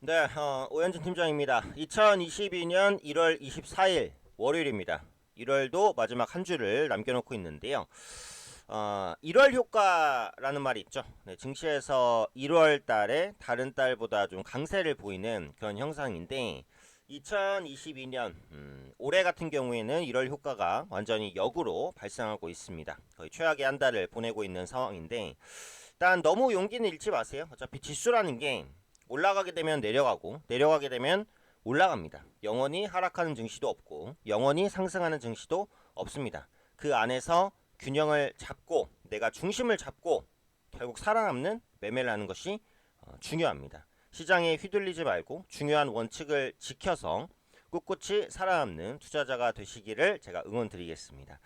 네, 오현진 팀장입니다. 2022년 1월 24일 월요일입니다. 1월도 마지막 한 주를 남겨놓고 있는데요. 1월 효과라는 말이 있죠. 네, 증시에서 1월 달에 다른 달보다 좀 강세를 보이는 그런 형상인데 2022년 올해 같은 경우에는 1월 효과가 완전히 역으로 발생하고 있습니다. 거의 최악의 한 달을 보내고 있는 상황인데 일단 너무 용기는 잃지 마세요. 어차피 지수라는 게 올라가게 되면 내려가고 내려가게 되면 올라갑니다. 영원히 하락하는 증시도 없고 영원히 상승하는 증시도 없습니다. 그 안에서 균형을 잡고 내가 중심을 잡고 결국 살아남는 매매를 하는 것이 중요합니다. 시장에 휘둘리지 말고 중요한 원칙을 지켜서 꿋꿋이 살아남는 투자자가 되시기를 제가 응원드리겠습니다.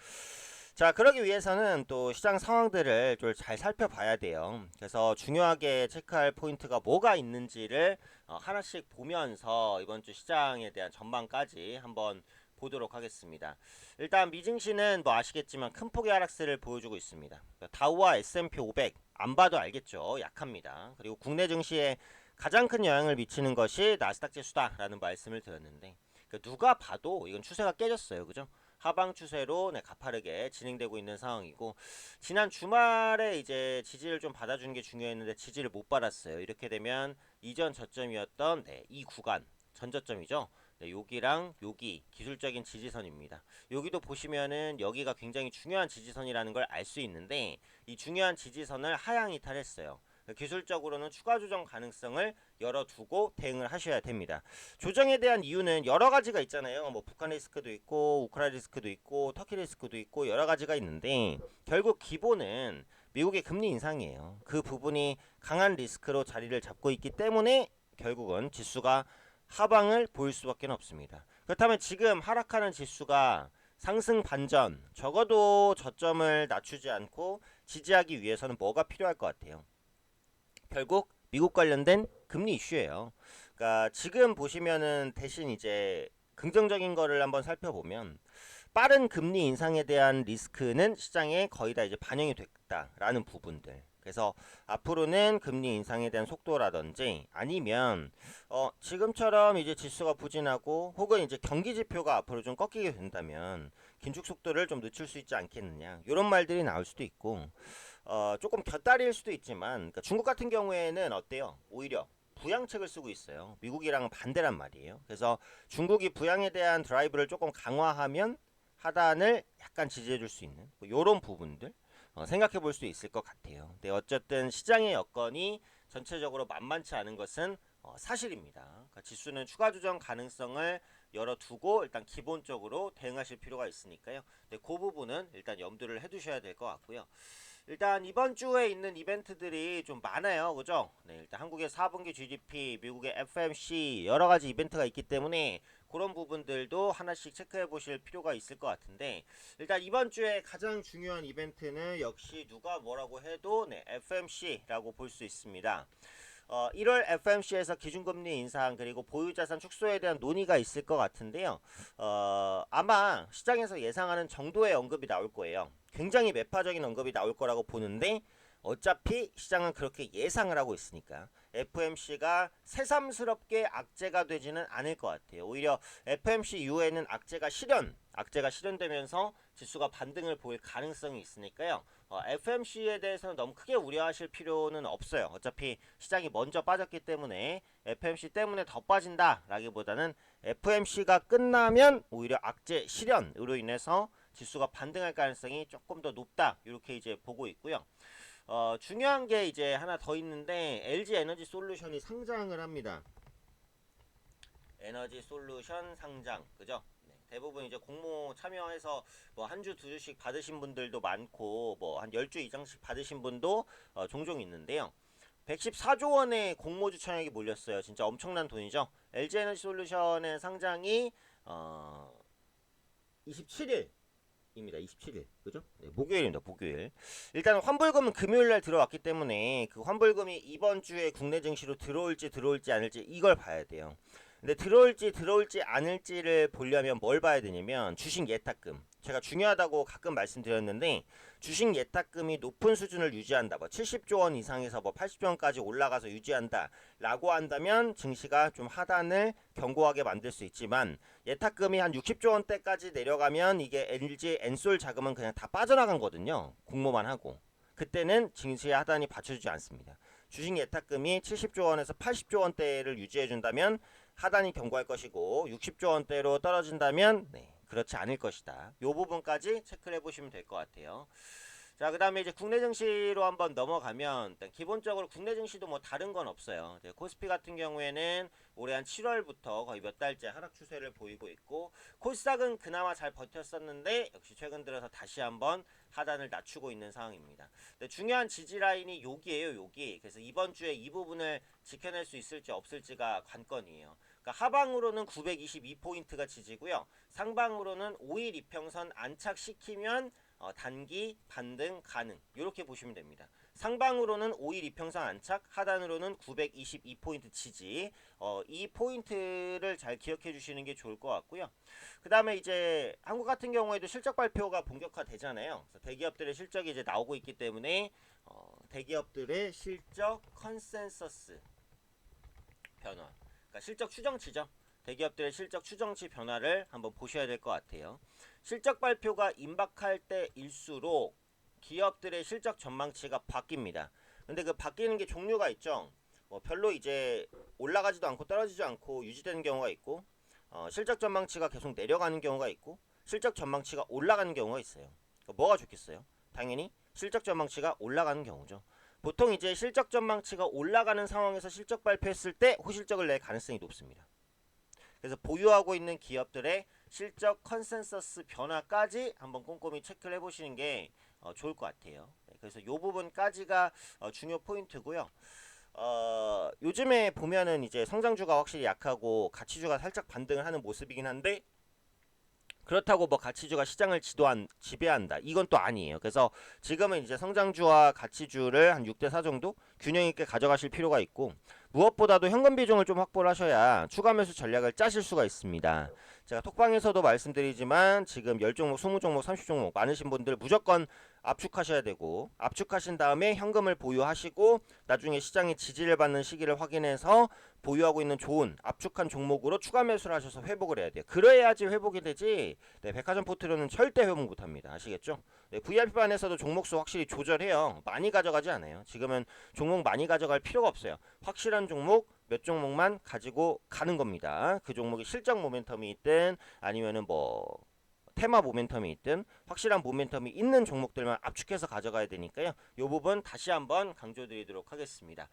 자, 그러기 위해서는 또 시장 상황들을 좀 잘 살펴봐야 돼요. 그래서 중요하게 체크할 포인트가 뭐가 있는지를 하나씩 보면서 이번 주 시장에 대한 전망까지 한번 보도록 하겠습니다. 일단 미증시는 뭐 아시겠지만 큰 폭의 하락세를 보여주고 있습니다. 다우와 S&P 500 안 봐도 알겠죠. 약합니다. 그리고 국내 증시에 가장 큰 영향을 미치는 것이 나스닥 지수다라는 말씀을 드렸는데 누가 봐도 이건 추세가 깨졌어요. 그죠? 하방 추세로 가파르게 진행되고 있는 상황이고 지난 주말에 이제 지지를 좀 받아주는 게 중요했는데 지지를 못 받았어요. 이렇게 되면 이전 저점이었던 이 구간 전저점이죠. 여기랑 여기 기술적인 지지선입니다. 여기도 보시면은 여기가 굉장히 중요한 지지선이라는 걸 알 수 있는데 이 중요한 지지선을 하향 이탈했어요. 기술적으로는 추가 조정 가능성을 열어두고 대응을 하셔야 됩니다. 조정에 대한 이유는 여러 가지가 있잖아요. 뭐 북한 리스크도 있고 우크라이나 리스크도 있고 터키 리스크도 있고 여러 가지가 있는데 결국 기본은 미국의 금리 인상이에요. 그 부분이 강한 리스크로 자리를 잡고 있기 때문에 결국은 지수가 하방을 보일 수밖에 없습니다. 그렇다면 지금 하락하는 지수가 상승 반전 적어도 저점을 낮추지 않고 지지하기 위해서는 뭐가 필요할 것 같아요? 결국 미국 관련된 금리 이슈예요. 그러니까 지금 보시면은 대신 이제 긍정적인 거를 한번 살펴보면 빠른 금리 인상에 대한 리스크는 시장에 거의 다 이제 반영이 됐다라는 부분들. 그래서 앞으로는 금리 인상에 대한 속도라든지 아니면 지금처럼 이제 지수가 부진하고 혹은 이제 경기 지표가 앞으로 좀 꺾이게 된다면 긴축 속도를 좀 늦출 수 있지 않겠느냐 이런 말들이 나올 수도 있고 조금 곁다리일 수도 있지만 그러니까 중국 같은 경우에는 어때요? 오히려 부양책을 쓰고 있어요. 미국이랑은 반대란 말이에요. 그래서 중국이 부양에 대한 드라이브를 조금 강화하면 하단을 약간 지지해 줄 수 있는 뭐 이런 부분들 생각해 볼 수 있을 것 같아요. 근데 어쨌든 시장의 여건이 전체적으로 만만치 않은 것은 사실입니다. 그러니까 지수는 추가 조정 가능성을 열어두고 일단 기본적으로 대응하실 필요가 있으니까요. 근데 그 부분은 일단 염두를 해두셔야 될 것 같고요. 일단 이번 주에 있는 이벤트들이 좀 많아요. 그죠? 네, 일단 한국의 4분기 GDP, 미국의 FMC 여러 가지 이벤트가 있기 때문에 그런 부분들도 하나씩 체크해 보실 필요가 있을 것 같은데 일단 이번 주에 가장 중요한 이벤트는 역시 누가 뭐라고 해도 FMC라고 볼 수 있습니다. 1월 FMC에서 기준금리 인상 그리고 보유자산 축소에 대한 논의가 있을 것 같은데요. 아마 시장에서 예상하는 정도의 언급이 나올 거예요. 굉장히 매파적인 언급이 나올 거라고 보는데 어차피 시장은 그렇게 예상을 하고 있으니까 FMC가 새삼스럽게 악재가 되지는 않을 것 같아요. 오히려 FMC 이후에는 악재가 실현되면서 지수가 반등을 보일 가능성이 있으니까요. FMC에 대해서는 너무 크게 우려하실 필요는 없어요. 어차피 시장이 먼저 빠졌기 때문에 FMC 때문에 더 빠진다라기보다는 FMC가 끝나면 오히려 악재 실현으로 인해서 지수가 반등할 가능성이 조금 더 높다. 이렇게 이제 보고 있고요. 중요한 게 이제 하나 더 있는데 LG 에너지 솔루션이 상장을 합니다. 에너지 솔루션 상장, 그죠? 네, 대부분 이제 공모 참여해서 뭐 한 주 두 주씩 받으신 분들도 많고 뭐 한 10주 이상씩 받으신 분도 종종 있는데요. 114조 원의 공모주 청약이 몰렸어요. 진짜 엄청난 돈이죠. LG 에너지 솔루션의 상장이 27일 입니다. 27일. 그죠? 네, 목요일입니다. 목요일. 일단 환불금은 금요일 날 들어왔기 때문에 그 환불금이 이번 주에 국내 증시로 들어올지 않을지 이걸 봐야 돼요. 근데 들어올지 않을지를 보려면 뭘 봐야 되냐면 주식 예탁금. 제가 중요하다고 가끔 말씀드렸는데 주식 예탁금이 높은 수준을 유지한다. 뭐 70조 원 이상에서 뭐 80조 원까지 올라가서 유지한다 라고 한다면 증시가 좀 하단을 견고하게 만들 수 있지만 예탁금이 한 60조 원대까지 내려가면 이게 LG 엔솔 자금은 그냥 다 빠져나간 거거든요. 공모만 하고. 그때는 증시의 하단이 받쳐주지 않습니다. 주식 예탁금이 70조 원에서 80조 원대를 유지해 준다면 하단이 견고할 것이고 60조 원대로 떨어진다면 그렇지 않을 것이다. 이 부분까지 체크를 해보시면 될 것 같아요. 자, 그 다음에 이제 국내 증시로 한번 넘어가면 일단 기본적으로 국내 증시도 뭐 다른 건 없어요. 코스피 같은 경우에는 올해 한 7월부터 거의 몇 달째 하락 추세를 보이고 있고 코스닥은 그나마 잘 버텼었는데 역시 최근 들어서 다시 한번 하단을 낮추고 있는 상황입니다. 중요한 지지 라인이 여기에요, 여기. 그래서 이번 주에 이 부분을 지켜낼 수 있을지 없을지가 관건이에요. 그러니까 하방으로는 922포인트가 지지고요. 상방으로는 5일 이평선 안착시키면 단기 반등 가능 이렇게 보시면 됩니다. 상방으로는 5일 이평선 안착, 하단으로는 922포인트 지지. 이 포인트를 잘 기억해 주시는 게 좋을 것 같고요. 그 다음에 이제 한국 같은 경우에도 실적 발표가 본격화되잖아요. 그래서 대기업들의 실적이 이제 나오고 있기 때문에 대기업들의 실적 컨센서스 변화, 그러니까 실적 추정치죠. 대기업들의 실적 추정치 변화를 한번 보셔야 될 것 같아요. 실적 발표가 임박할 때일수록 기업들의 실적 전망치가 바뀝니다. 근데 그 바뀌는 게 종류가 있죠. 별로 이제 올라가지도 않고 떨어지지 않고 유지되는 경우가 있고 실적 전망치가 계속 내려가는 경우가 있고 실적 전망치가 올라가는 경우가 있어요. 그러니까 뭐가 좋겠어요? 당연히 실적 전망치가 올라가는 경우죠. 보통 이제 실적 전망치가 올라가는 상황에서 실적 발표했을 때 호실적을 낼 가능성이 높습니다. 그래서 보유하고 있는 기업들의 실적 컨센서스 변화까지 한번 꼼꼼히 체크를 해보시는 게 좋을 것 같아요. 그래서 이 부분까지가 중요 포인트고요. 요즘에 보면은 이제 성장주가 확실히 약하고 가치주가 살짝 반등을 하는 모습이긴 한데 그렇다고 뭐 가치주가 시장을 지배한다 이건 또 아니에요. 그래서 지금은 이제 성장주와 가치주를 한 6대4 정도 균형 있게 가져가실 필요가 있고 무엇보다도 현금 비중을 좀 확보를 하셔야 추가 매수 전략을 짜실 수가 있습니다. 제가 톡방에서도 말씀드리지만 지금 10종목, 20종목, 30종목 많으신 분들 무조건 압축하셔야 되고 압축하신 다음에 현금을 보유하시고 나중에 시장의 지지를 받는 시기를 확인해서 보유하고 있는 좋은 압축한 종목으로 추가 매수를 하셔서 회복을 해야 돼요. 그래야지 회복이 되지 백화점 포트로는 절대 회복 못합니다. 아시겠죠? VIP반에서도 종목수 확실히 조절해요. 많이 가져가지 않아요. 지금은 종목 많이 가져갈 필요가 없어요. 확실한 종목 몇 종목만 가지고 가는 겁니다. 그 종목이 실적 모멘텀이 있든 아니면은 뭐 테마 모멘텀이 있든 확실한 모멘텀이 있는 종목들만 압축해서 가져가야 되니까요. 이 부분 다시 한번 강조드리도록 하겠습니다.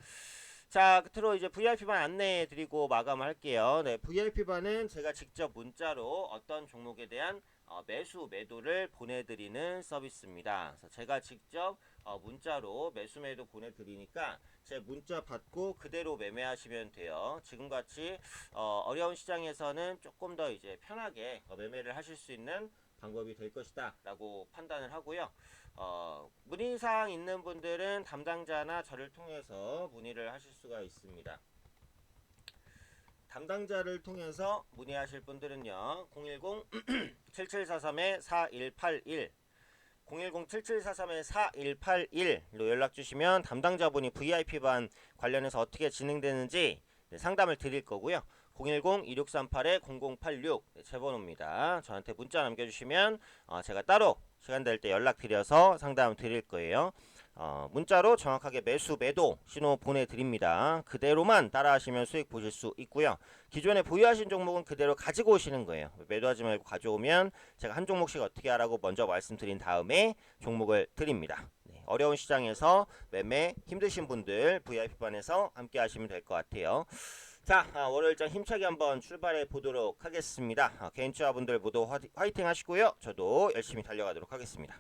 자, 끝으로 이제 VIP반 안내해 드리고 마감할게요. VIP반은 제가 직접 문자로 어떤 종목에 대한 매수 매도를 보내드리는 서비스입니다. 그래서 제가 직접 문자로 매수 매도 보내드리니까 제 문자 받고 그대로 매매하시면 돼요. 지금같이 어려운 시장에서는 조금 더 이제 편하게 매매를 하실 수 있는 방법이 될 것이다 라고 판단을 하고요. 문의사항 있는 분들은 담당자나 저를 통해서 문의를 하실 수가 있습니다. 담당자를 통해서 문의하실 분들은요 010-7743-4181 010-7743-4181로 연락주시면 담당자분이 VIP반 관련해서 어떻게 진행되는지 상담을 드릴 거고요. 010-2638-0086 제 번호입니다. 저한테 문자 남겨주시면 제가 따로 시간 될 때 연락드려서 상담 드릴 거예요. 문자로 정확하게 매수 매도 신호 보내드립니다. 그대로만 따라하시면 수익 보실 수 있고요. 기존에 보유하신 종목은 그대로 가지고 오시는 거예요. 매도하지 말고 가져오면 제가 한 종목씩 어떻게 하라고 먼저 말씀드린 다음에 종목을 드립니다. 어려운 시장에서 매매 힘드신 분들 VIP반에서 함께 하시면 될 것 같아요. 자, 월요일장 힘차게 한번 출발해 보도록 하겠습니다. 개인 투자분들 모두 화이팅 하시고요. 저도 열심히 달려가도록 하겠습니다.